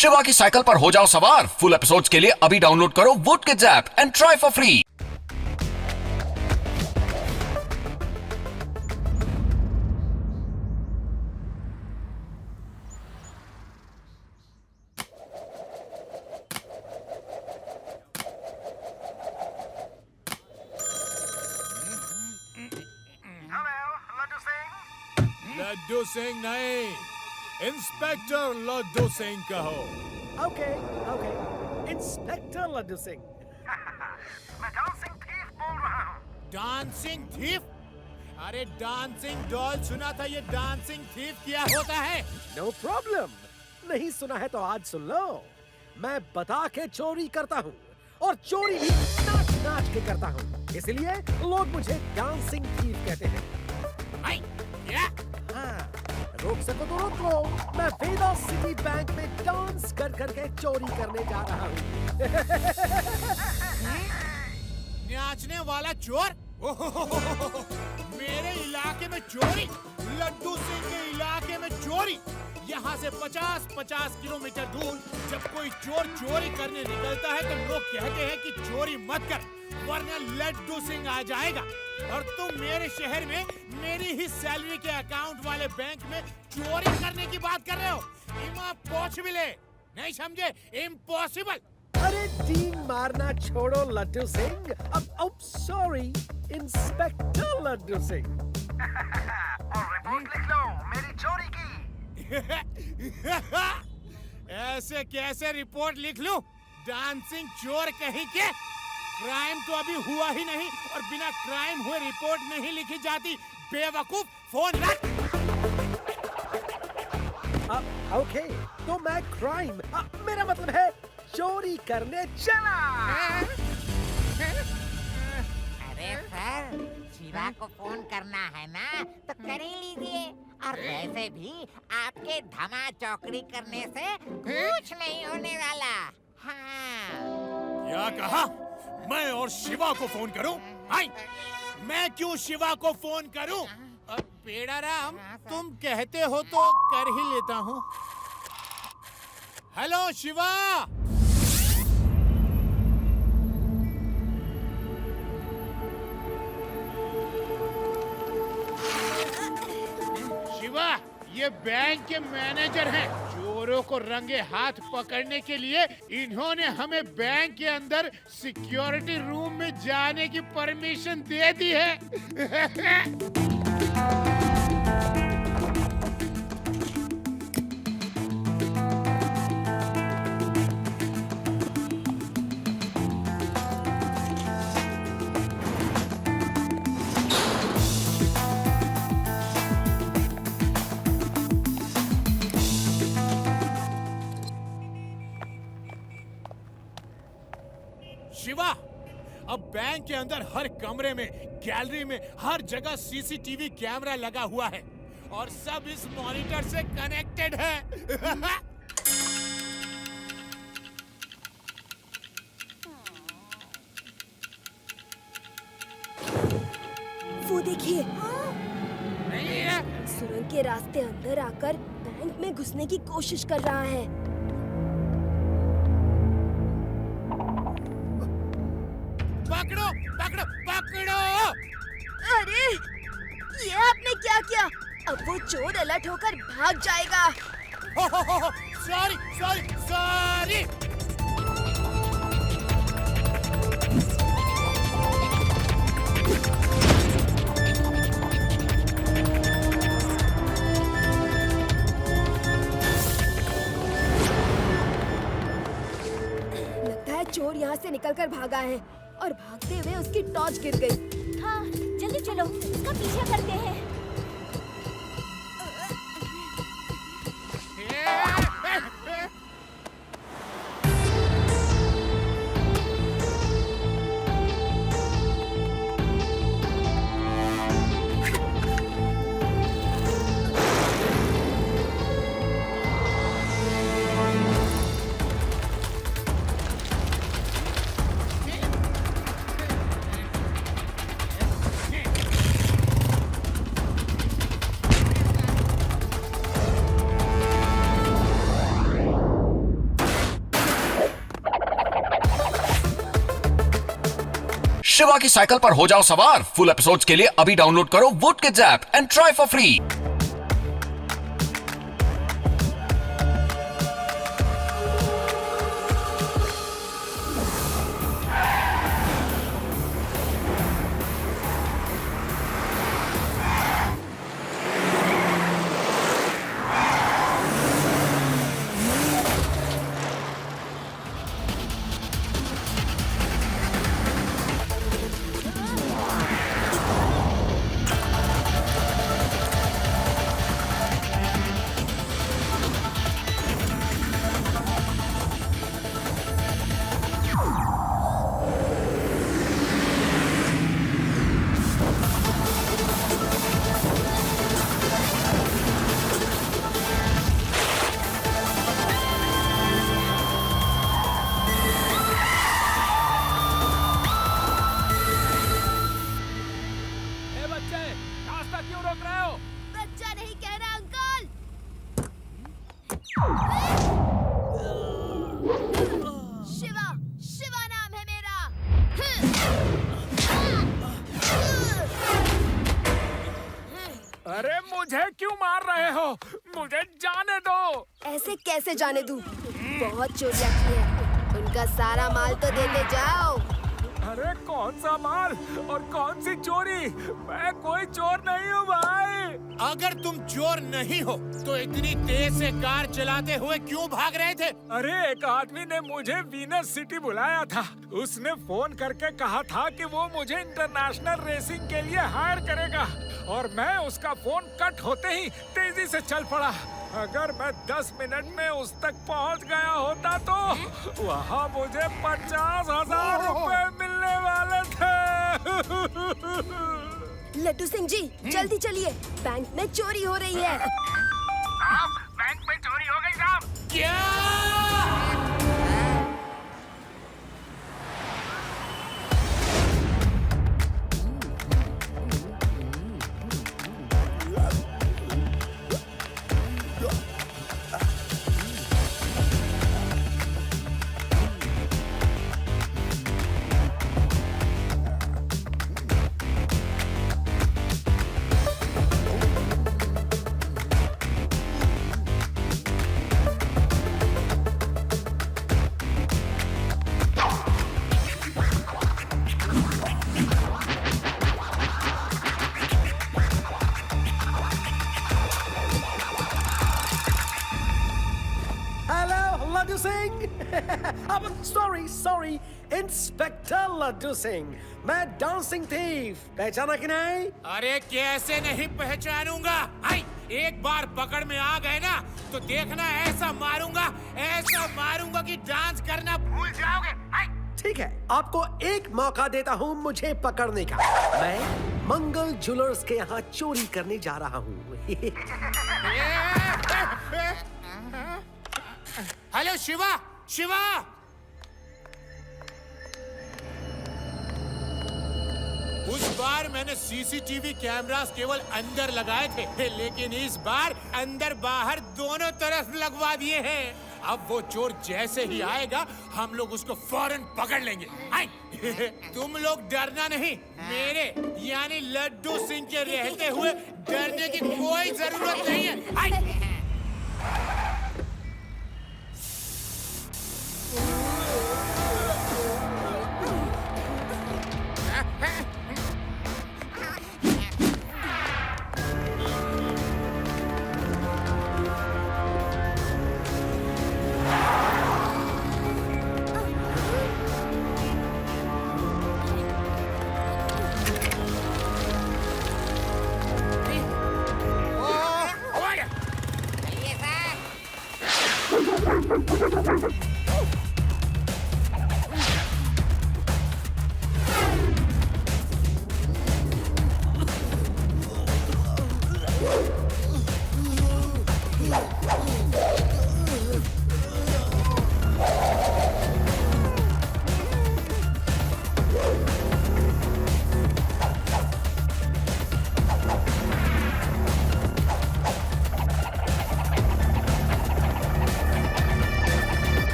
शिवा की साइकिल पर हो जाओ सवार। फुल एपिसोड्स के लिए अभी डाउनलोड करो wood kids app and try for free. Laddu Singh नहीं, इंस्पेक्टर लड्डू सिंह कहो। Okay okay, inspector Laddu Singh. मैं डांसिंग थीफ बोल रहा हूँ। Dancing thief? अरे डांसिंग डॉल सुना था, ये डांसिंग थीफ क्या होता है? नो प्रॉब्लम, नहीं सुना है तो आज सुन लो। मैं बता के चोरी करता हूँ और चोरी भी नाच नाच के करता हूँ, इसलिए लोग मुझे डांसिंग थीफ कहते हैं। क्या? हाँ, रोक सको तो रोक लो। मैं वेदा सिटी बैंक में डांस कर करके चोरी करने जा रहा हूँ। नाचने वाला चोर? मेरे इलाके में चोरी? लड्डू सिंह के इलाके में चोरी? यहाँ से 50-50 किलोमीटर दूर जब कोई चोर चोरी करने निकलता है तो लोग कहते हैं कि चोरी मत कर वरना लड्डू सिंह आ जाएगा। और तुम मेरे शहर में मेरी ही सैलरी के अकाउंट वाले बैंक में चोरी करने की बात कर रहे हो? इम्पॉसिबल है, नहीं समझे? इम्पॉसिबल। अरे डींग मारना छोड़ो लड्डू सिंह। अब सॉरी इंस्पेक्टर लड्डू सिंह। और रिपोर्ट लिख लो मेरी चोरी की। ऐसे कैसे रिपोर्ट लिख लूं? डांसिंग चोर कहीं के? क्राइम तो अभी हुआ ही नहीं और बिना क्राइम हुए रिपोर्ट नहीं लिखी जाती। बेवकूफ, फोन रख। ओके, तो मैं क्राइम, मेरा मतलब है चोरी करने चला। अरे सर, शिवा को फोन करना है ना तो कर ही लीजिए। और वैसे भी आपके धमा चौकड़ी करने से कुछ नहीं होने वाला। हाँ। क्या कहा? मैं और शिवा को फोन करूं? आई, मैं क्यों शिवा को फोन करूं? पेड़ाराम, तुम कहते हो तो कर ही लेता हूं। हेलो शिवा। शिवा, ये बैंक के मैनेजर हैं। चोरों को रंगे हाथ पकड़ने के लिए इन्होंने हमें बैंक के अंदर सिक्योरिटी रूम में जाने की परमिशन दे दी है। शिवा, अब बैंक के अंदर हर कमरे में, गैलरी में, हर जगह सीसीटीवी कैमरा लगा हुआ है और सब इस मॉनिटर से कनेक्टेड है। वो देखिए, नहीं है? सुरंग के रास्ते अंदर आकर बैंक में घुसने की कोशिश कर रहा है। पकड़ो, पकड़ो, पकड़ो! अरे, ये आपने क्या किया? अब वो चोर अलर्ट होकर भाग जाएगा। Sorry, sorry, sorry. लगता है चोर यहाँ से निकलकर भागा है और भागते हुए उसकी टॉर्च गिर गई। हाँ, जल्दी चलो, उसका पीछा करते हैं। शिवा की साइकिल पर हो जाओ सवार। फुल एपिसोड्स के लिए अभी डाउनलोड करो vote kids app and try for free. बच्चा नहीं कह रहा अंकल। शिवा, शिवा नाम है मेरा। अरे मुझे क्यों मार रहे हो? मुझे जाने दो। ऐसे कैसे जाने दूं? बहुत चोरियां की है, उनका सारा माल तो देते जाओ। अरे कौन सा माल और कौन सी चोरी? मैं कोई चोर नहीं हूँ भाई। अगर तुम चोर नहीं हो तो इतनी तेज से कार चलाते हुए क्यों भाग रहे थे? अरे एक आदमी ने मुझे वीनस सिटी बुलाया था। उसने फोन करके कहा था कि वो मुझे इंटरनेशनल रेसिंग के लिए हायर करेगा और मैं उसका फोन कट होते ही तेजी से चल पड़ा। अगर मैं 10 मिनट में उस तक पहुंच गया होता तो वहाँ मुझे 50,000 रुपए मिलने वाले थे। लड्डू सिंह जी, जल्दी चलिए, बैंक में चोरी हो रही है। बैंक में चोरी हो गई साहब। क्या? लड्डू सिंह। अब सॉरी इंस्पेक्टर लड्डू सिंह। मैं डांसिंग थीफ, पहचाना कि नहीं? अरे कैसे नहीं पहचानूंगा? आई, एक बार पकड़ में आ गए ना तो देखना ऐसा मारूंगा कि डांस करना भूल जाओगे। आई। ठीक है, आपको एक मौका देता हूँ मुझे पकड़ने का। मैं मंगल ज्वेलर्स के यहाँ चोरी करने जा रहा हूँ। हेलो शिवा, शिवा। उस बार मैंने सीसीटीवी कैमरास केवल अंदर लगाए थे, लेकिन इस बार अंदर बाहर दोनों तरफ लगवा दिए हैं। अब वो चोर जैसे ही आएगा हम लोग उसको फौरन पकड़ लेंगे। आई। तुम लोग डरना नहीं, मेरे यानी लड्डू सिंह के रहते हुए डरने की कोई जरूरत नहीं है। आई।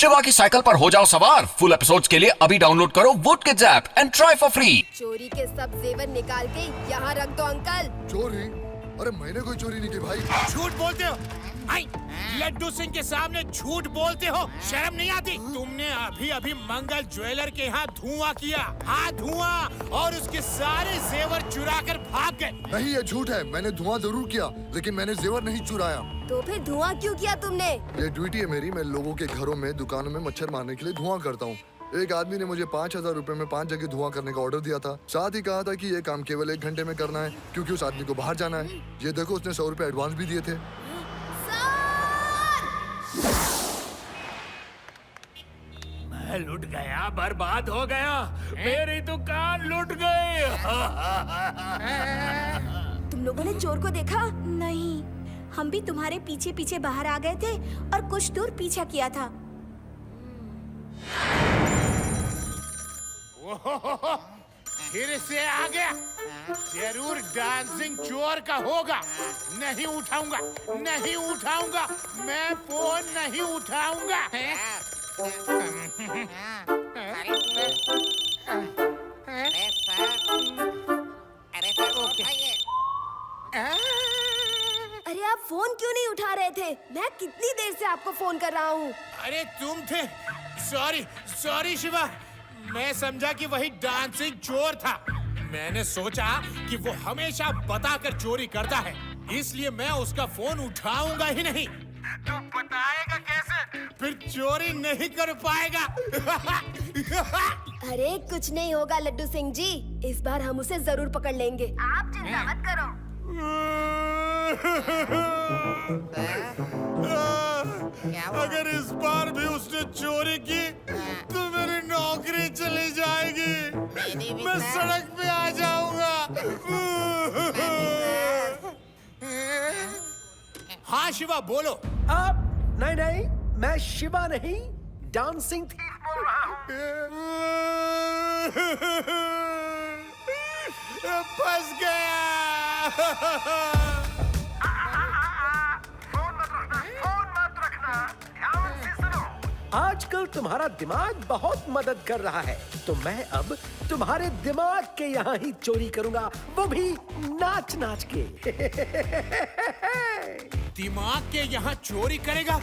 शिवा की साइकिल पर हो जाओ सवार। फुल एपिसोड्स के लिए अभी डाउनलोड करो vote kids app and try for free. चोरी के सब जेवर निकाल के यहाँ रख दो अंकल। चोरी? अरे मैंने कोई चोरी नहीं की भाई। झूठ बोलते हो। आई, लड्डू सिंह के सामने झूठ बोलते हो, शर्म नहीं आती? तुमने अभी अभी मंगल ज्वेलर के यहाँ धुआं किया। हाँ, धुआं, और उसके सारे जेवर चुरा कर भाग गए। नहीं, ये झूठ है। मैंने धुआं जरूर किया, लेकिन मैंने जेवर नहीं चुराया। तो फिर धुआं क्यों किया तुमने? ये ड्यूटी है मेरी। मैं लोगों के घरों में, दुकानों में मच्छर मारने के लिए धुआं करता हूँ। एक आदमी ने मुझे 5,000 रुपए में 5 जगह धुआं करने का ऑर्डर दिया था। साथ ही कहा था कि ये काम केवल 1 घंटे में करना है, क्योंकि उस आदमी को बाहर जाना है। ये देखो, उसने 100 रुपए एडवांस भी दिए थे। मैं लुट गया, बर्बाद हो गया, मेरी दुकान लुट गई। तुम लोगों ने चोर को देखा? नहीं, हम भी तुम्हारे पीछे पीछे बाहर आ गए थे और कुछ दूर पीछा किया था। फिर से आ गया। जरूर डांसिंग चोर का होगा। नहीं उठाऊंगा, नहीं उठाऊंगा, मैं फोन नहीं उठाऊंगा। अरे सर उठाइए। अरे आप फोन क्यों नहीं उठा रहे थे? मैं कितनी देर से आपको फोन कर रहा हूँ। अरे तुम थे? सॉरी सॉरी शिवा, मैं समझा कि वही डांसिंग चोर था। मैंने सोचा कि वो हमेशा बताकर चोरी करता है, इसलिए मैं उसका फोन उठाऊंगा ही नहीं। तू बताएगा कैसे? फिर चोरी नहीं कर पाएगा। अरे कुछ नहीं होगा लड्डू सिंह जी, इस बार हम उसे जरूर पकड़ लेंगे। आप चिंता मत करो। अगर इस बार भी उसने चोरी की तो मेरी नौकरी चली जाएगी। मैं सड़क पे आ जाऊंगा। हाँ शिवा बोलो। अब नहीं, मैं शिवा नहीं, डांसिंग थीफ बोल रहा हूँ। फंस गया। फोन मत रखना, ध्यान से सुनो। आजकल तुम्हारा दिमाग बहुत मदद कर रहा है, तो मैं अब तुम्हारे दिमाग के यहाँ ही चोरी करूंगा, वो भी नाच नाच के। दिमाग के यहाँ चोरी करेगा?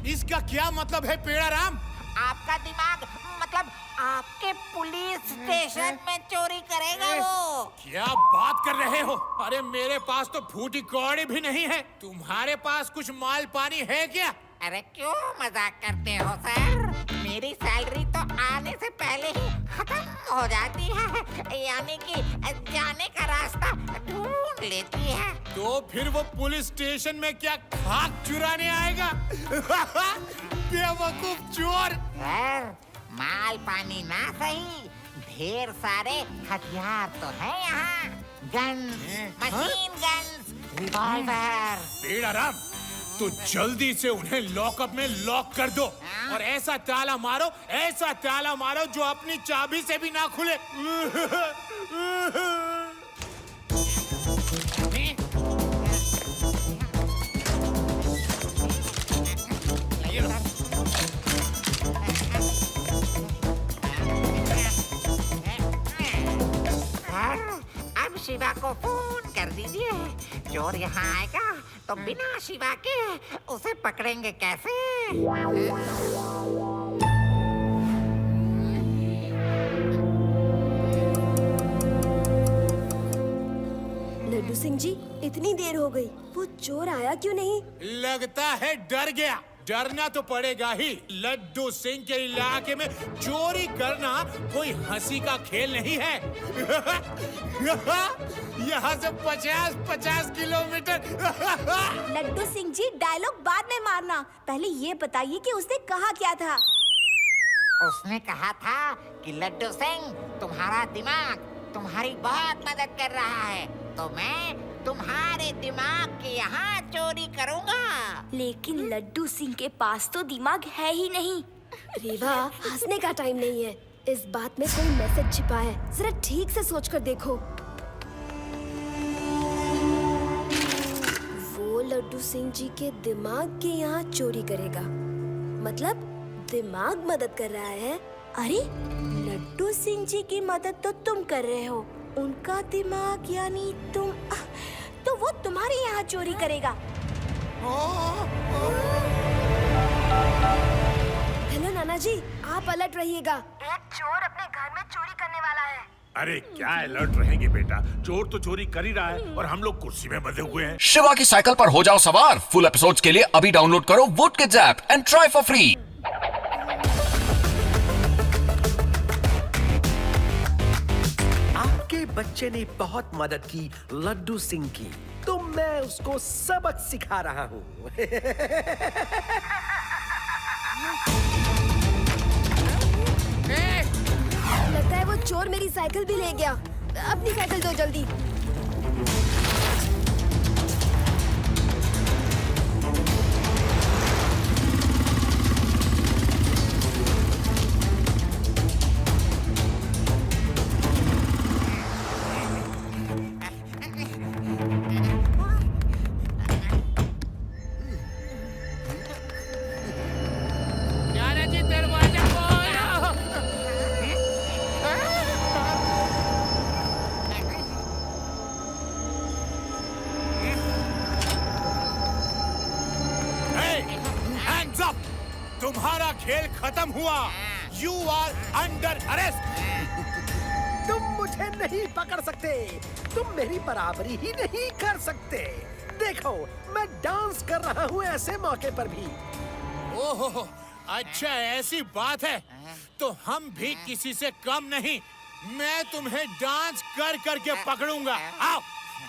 इसका क्या मतलब है पेड़ा राम? आपका दिमाग मतलब आपके पुलिस स्टेशन में चोरी करेगा वो। क्या बात कर रहे हो? अरे मेरे पास तो फूटी कौड़ी भी नहीं है। तुम्हारे पास कुछ माल पानी है क्या? अरे क्यों मजाक करते हो सर? मेरी सैलरी तो आने से पहले ही खत्म हो जाती है, यानी कि जाने का रास्ता ढूंढ लेती है। तो फिर वो पुलिस स्टेशन में क्या खाक चुराने आएगा? बेवकूफ चोर। सर, माल पानी ना सही, ढेर सारे हथियार तो है यहाँ। Guns, machine guns, revolver. पेड़ा राम, तो जल्दी से उन्हें लॉकअप में लॉक कर दो और ऐसा ताला मारो, ऐसा ताला मारो जो अपनी चाबी से भी ना खुले। अब शिवा को फोन कर दीजिए। चोर यहाँ आएगा तो बिना शिवा के उसे पकड़ेंगे कैसे? लड्डू सिंह जी, इतनी देर हो गई, वो चोर आया क्यों नहीं? लगता है डर गया। डरना तो पड़ेगा ही। लड्डू सिंह के इलाके में चोरी करना कोई हंसी का खेल नहीं है। यहाँ से 50-50 किलोमीटर। लड्डू सिंह जी, डायलॉग बाद में मारना, पहले ये बताइए कि उसने कहा क्या था। उसने कहा था कि लड्डू सिंह, तुम्हारा दिमाग तुम्हारी बहुत मदद कर रहा है, तो मैं तुम्हारे दिमाग के यहाँ चोरी करूँगा। लेकिन लड्डू सिंह के पास तो दिमाग है ही नहीं। रेवा, हंसने का टाइम नहीं है। इस बात में कोई मैसेज छिपा है, जरा ठीक से सोच कर देखो। वो लड्डू सिंह जी के दिमाग के यहाँ चोरी करेगा, मतलब दिमाग मदद कर रहा है। अरे लड्डू सिंह जी की मदद तो तुम कर रहे हो, उनका दिमाग यानी तुम, तो वो तुम्हारे यहाँ चोरी करेगा। हेलो नाना जी, आप अलर्ट रहिएगा। एक चोर अपने घर में चोरी करने वाला है। अरे क्या अलर्ट रहेंगे बेटा, चोर तो चोरी कर ही रहा है और हम लोग कुर्सी में बंधे हुए हैं। शिवा की साइकिल पर हो जाओ सवार। फुल एपिसोड्स के लिए अभी डाउनलोड करो vote kids app and try for free. आपके बच्चे ने बहुत मदद की लड्डू सिंह की, तो मैं उसको सबक सिखा रहा हूँ। लगता है वो चोर मेरी साइकिल भी ले गया। अपनी साइकिल दो जल्दी। Hands up! तुम्हारा खेल खत्म हुआ। You are under arrest. तुम मुझे नहीं पकड़ सकते, तुम मेरी बराबरी ही नहीं कर सकते। देखो, मैं डांस कर रहा हूँ ऐसे मौके पर भी। ओहो, अच्छा ऐसी बात है, तो हम भी किसी से कम नहीं। मैं तुम्हें डांस कर करके पकड़ूंगा। आओ,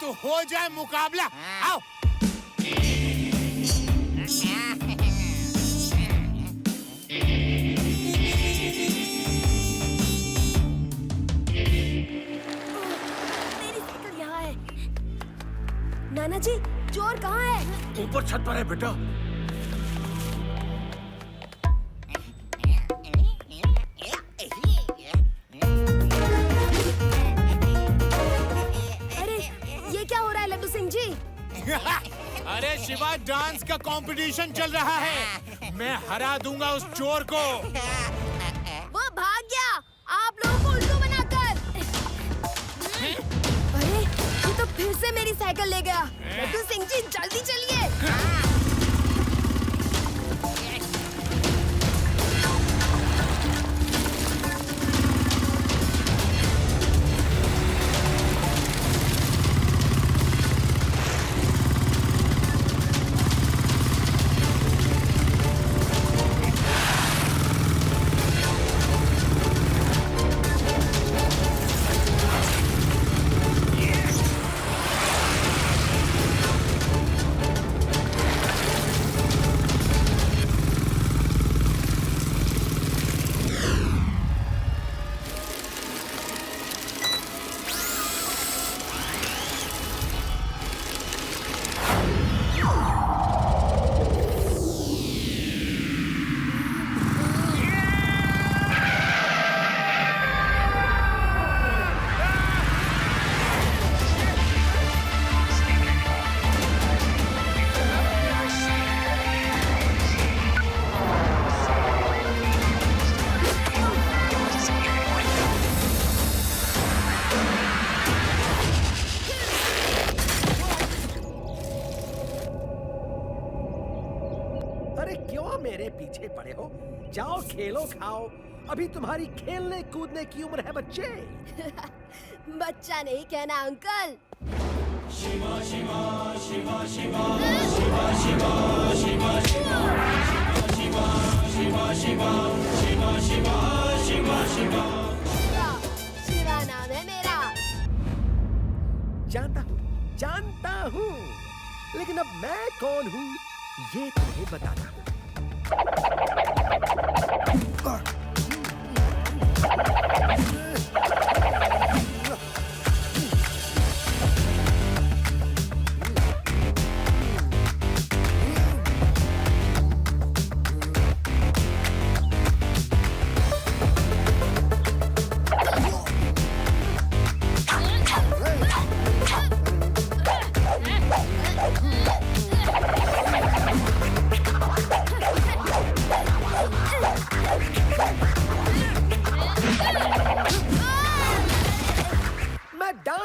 तो हो जाए मुकाबला। आओ। मेरी साइकिल यहाँ है। नाना जी, चोर कहाँ है? ऊपर छत पर है बेटा। अरे, ये क्या हो रहा है लड्डू सिंह जी? अरे शिवा, डांस का कंपटीशन चल रहा है। मैं हरा दूंगा उस चोर को। वो भाग गया, आप लोगों को उल्लू बनाकर। अरे, ये तो फिर से मेरी साइकिल ले गया। लड्डू सिंह जी, जल्दी चलिए। अरे क्यों मेरे पीछे पड़े हो? जाओ खेलो खाओ। अभी तुम्हारी खेलने कूदने की उम्र है बच्चे। बच्चा नहीं कहना अंकल। शिवा नाम है मेरा। जानता हूँ, लेकिन अब मैं कौन हूँ ये तुम्हें बताता हूँ।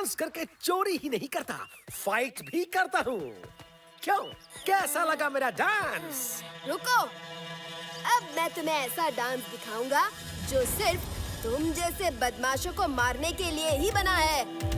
डांस करके चोरी ही नहीं करता, फाइट भी करता हूँ। क्यों, कैसा लगा मेरा डांस? रुको, अब मैं तुम्हें ऐसा डांस दिखाऊंगा जो सिर्फ तुम जैसे बदमाशों को मारने के लिए ही बना है।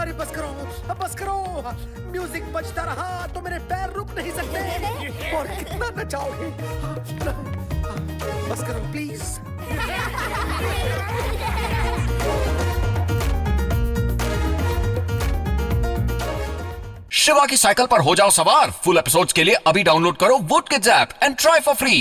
अरे बस करो, म्यूजिक बजता रहा तो मेरे पैर रुक नहीं सकते। और कितना नचाओगे? बस करो प्लीज। शिवा की साइकिल पर हो जाओ सवार। फुल एपिसोड्स के लिए अभी डाउनलोड करो vote kids app and try for free.